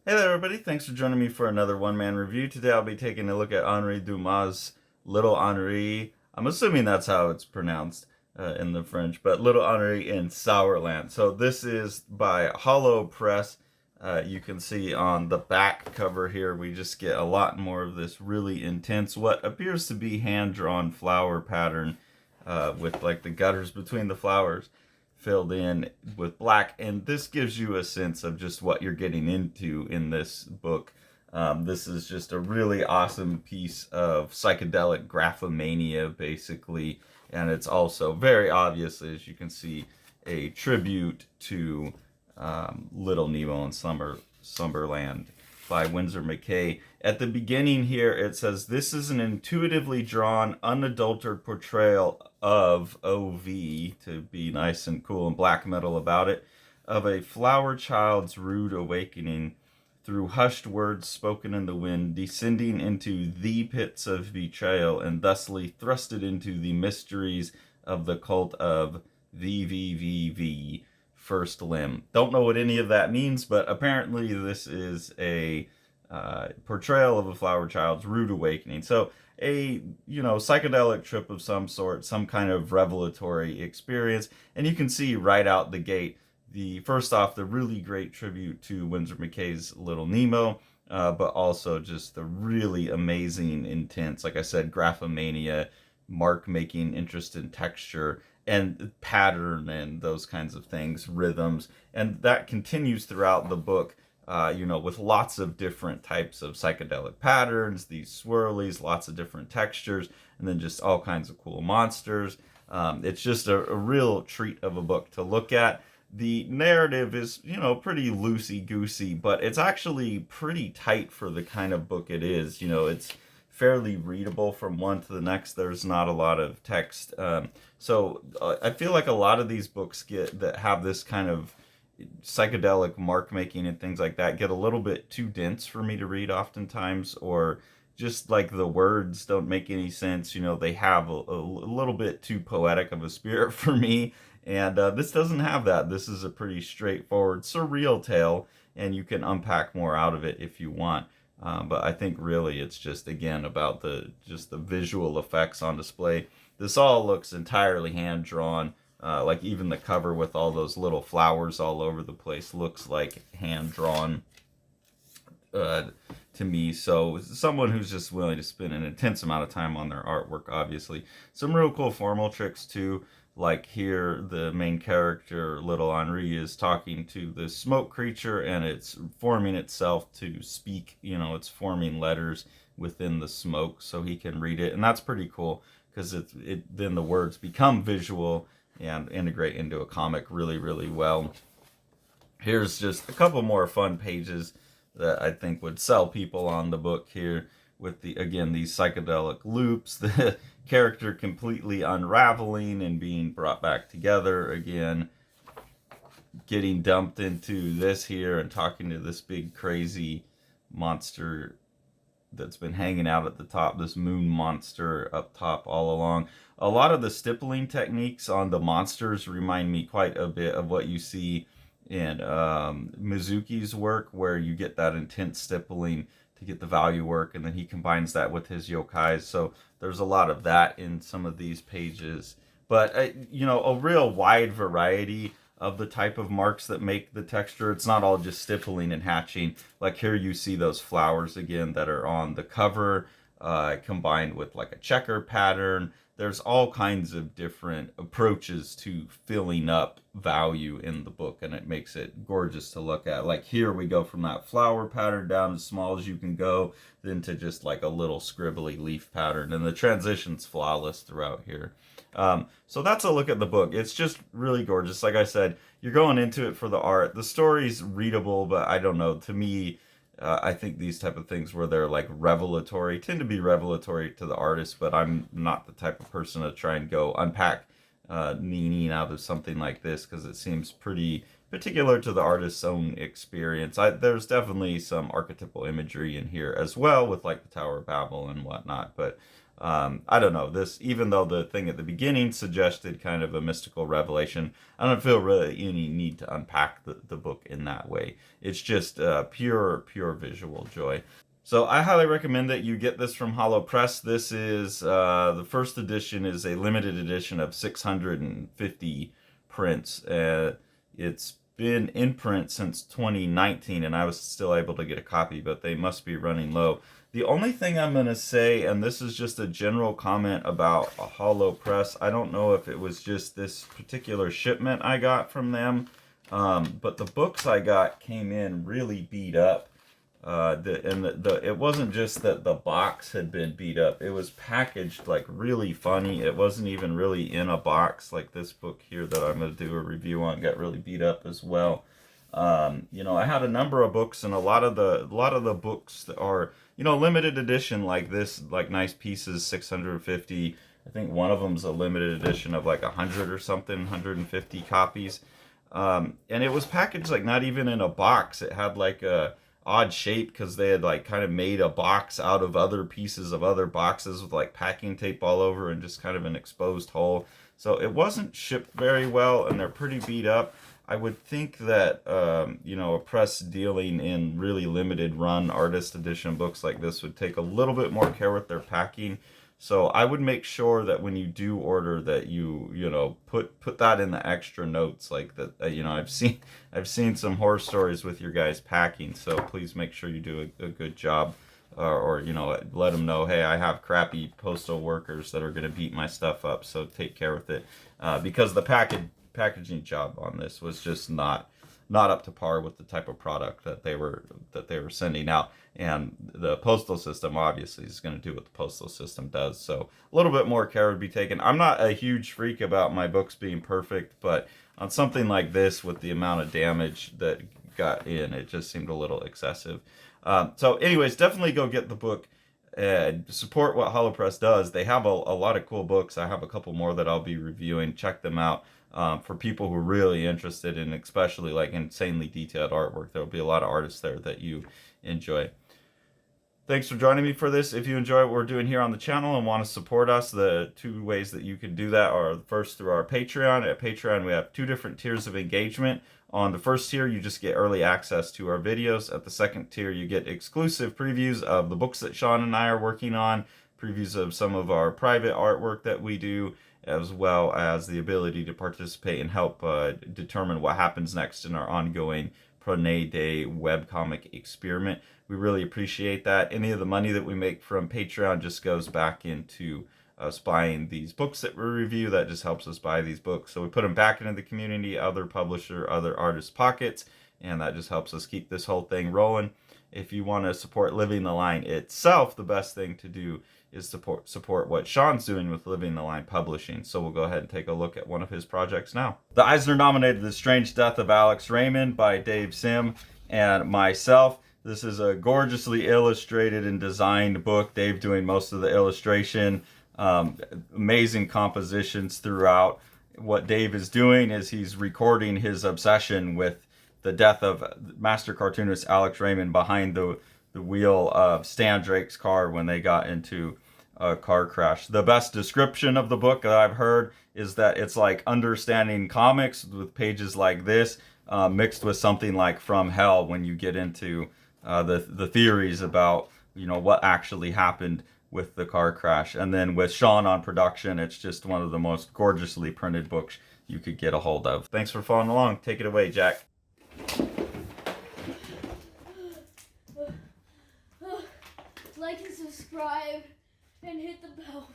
Hey there, everybody. Thanks for joining me for another one-man review. Today I'll be taking a look at Henri Dumas' Little Henri. I'm assuming that's how it's pronounced in the French, but Little Henri in Sourland. So this is by Hollow Press. You can see on the back cover here, we just get a lot more of this really intense, what appears to be hand-drawn flower pattern with like the gutters between the flowers filled in with black, and this gives you a sense of just what you're getting into in this book. This is just a really awesome piece of psychedelic graphomania, basically, and it's also very obvious, as you can see, a tribute to Little Nemo and Slumberland by Winsor McCay. At the beginning here, it says, "This is an intuitively drawn, unadulterated portrayal of OV," to be nice and cool and black metal about it, "of a flower child's rude awakening through hushed words spoken in the wind, descending into the pits of betrayal and thusly thrusted into the mysteries of the cult of VVVV. First limb." Don't know what any of that means, but apparently this is a portrayal of a flower child's rude awakening. So a psychedelic trip of some sort, some kind of revelatory experience, and you can see right out the gate the really great tribute to Winsor McCay's Little Nemo, but also just the really amazing, intense, like I said, graphomania, mark making, interest in texture and pattern and those kinds of things, rhythms, and that continues throughout the book. With lots of different types of psychedelic patterns, these swirlies, lots of different textures, and then just all kinds of cool monsters. It's just a real treat of a book to look at. The narrative is, pretty loosey-goosey, but it's actually pretty tight for the kind of book it is. It's fairly readable from one to the next. There's not a lot of text. So I feel like a lot of these books that have this kind of psychedelic mark making and things like that get a little bit too dense for me to read oftentimes, or just like the words don't make any sense. They have a little bit too poetic of a spirit for me, and this doesn't have that. This is a pretty straightforward surreal tale, and you can unpack more out of it if you want. But I think really it's just, again, about the visual effects on display. This all looks entirely hand drawn. Like even the cover with all those little flowers all over the place looks like hand drawn to me. So someone who's just willing to spend an intense amount of time on their artwork, obviously. Some real cool formal tricks too. Like here, the main character, Little Henri, is talking to this smoke creature, and it's forming itself to speak. It's forming letters within the smoke so he can read it, and that's pretty cool because then the words become visual and integrate into a comic really, really well. Here's just a couple more fun pages that I think would sell people on the book here, with these psychedelic loops, the character completely unraveling and being brought back together again, getting dumped into this here and talking to this big crazy monster that's been hanging out at the top, this moon monster up top all along. A lot of the stippling techniques on the monsters remind me quite a bit of what you see in Mizuki's work, where you get that intense stippling to get the value work, and then he combines that with his yokais. So there's a lot of that in some of these pages. But, a real wide variety of the type of marks that make the texture. It's not all just stippling and hatching. Like here you see those flowers again that are on the cover, combined with like a checker pattern. There's all kinds of different approaches to filling up value in the book, and it makes it gorgeous to look at. Like here we go from that flower pattern down as small as you can go, then to just like a little scribbly leaf pattern, and the transition's flawless throughout here. So that's a look at the book. It's just really gorgeous. Like I said, you're going into it for the art. The story's readable, but I don't know, to me, I think these type of things where they're like revelatory tend to be revelatory to the artist, but I'm not the type of person to try and go unpack meaning out of something like this, because it seems pretty particular to the artist's own experience. There's definitely some archetypal imagery in here as well, with like the Tower of Babel and whatnot, but I don't know, this, even though the thing at the beginning suggested kind of a mystical revelation, I don't feel really any need to unpack the book in that way. It's just pure visual joy. So I highly recommend that you get this from Hollow Press. This is, the first edition is a limited edition of 650 prints. It's been in print since 2019, and I was still able to get a copy, but they must be running low. The only thing I'm going to say, and this is just a general comment about a Hollow Press, I don't know if it was just this particular shipment I got from them, but the books I got came in really beat up. It wasn't just that the box had been beat up, it was packaged like really funny. It wasn't even really in a box. Like this book here that I'm going to do a review on got really beat up as well. You know, I had a number of books, and a lot of the books that are, you know, limited edition like this, like nice pieces, 650. I think one of them's a limited edition of like 100 or something, 150 copies. And it was packaged like not even in a box. It had like a odd shape because they had like kind of made a box out of other pieces of other boxes with like packing tape all over and just kind of an exposed hole. So it wasn't shipped very well, and they're pretty beat up. I would think that, you know, a press dealing in really limited run artist edition books like this would take a little bit more care with their packing. So I would make sure that when you do order that you know, put that in the extra notes, like that. You know, I've seen some horror stories with your guys packing, so please make sure you do a good job. Or, you know, let them know, hey, I have crappy postal workers that are going to beat my stuff up, so take care with it. Because the packaging job on this was just not up to par with the type of product that they were sending out. And the postal system obviously is going to do what the postal system does, so a little bit more care would be taken. I'm not a huge freak about my books being perfect, but on something like this with the amount of damage that got in, it just seemed a little excessive. So anyways, definitely go get the book and support what Hollow Press does. They have a lot of cool books. I have a couple more that I'll be reviewing. Check them out. For people who are really interested in especially like insanely detailed artwork, there will be a lot of artists there that you enjoy. Thanks for joining me for this. If you enjoy what we're doing here on the channel and want to support us, the two ways that you can do that are first through our Patreon. At Patreon, we have 2 different tiers of engagement. On the first tier, you just get early access to our videos. At the second tier, you get exclusive previews of the books that Sean and I are working on, previews of some of our private artwork that we do, as well as the ability to participate and help determine what happens next in our ongoing Prenay Day webcomic experiment. We really appreciate that. Any of the money that we make from Patreon just goes back into us buying these books that we review. That just helps us buy these books. So we put them back into the community, other publisher, other artists' pockets, and that just helps us keep this whole thing rolling. If you want to support Living the Line itself, the best thing to do is support what Sean's doing with Living the Line Publishing. So we'll go ahead and take a look at one of his projects now. The Eisner-nominated The Strange Death of Alex Raymond by Dave Sim and myself. This is a gorgeously illustrated and designed book. Dave doing most of the illustration. Amazing compositions throughout. What Dave is doing is he's recording his obsession with the death of master cartoonist Alex Raymond behind the wheel of Stan Drake's car when they got into a car crash. The best description of the book that I've heard is that it's like understanding comics with pages like this, mixed with something like From Hell when you get into the theories about, you know, what actually happened with the car crash. And then with Sean on production, it's just one of the most gorgeously printed books you could get a hold of. Thanks for following along. Take it away, Jack. Like and subscribe and hit the bell.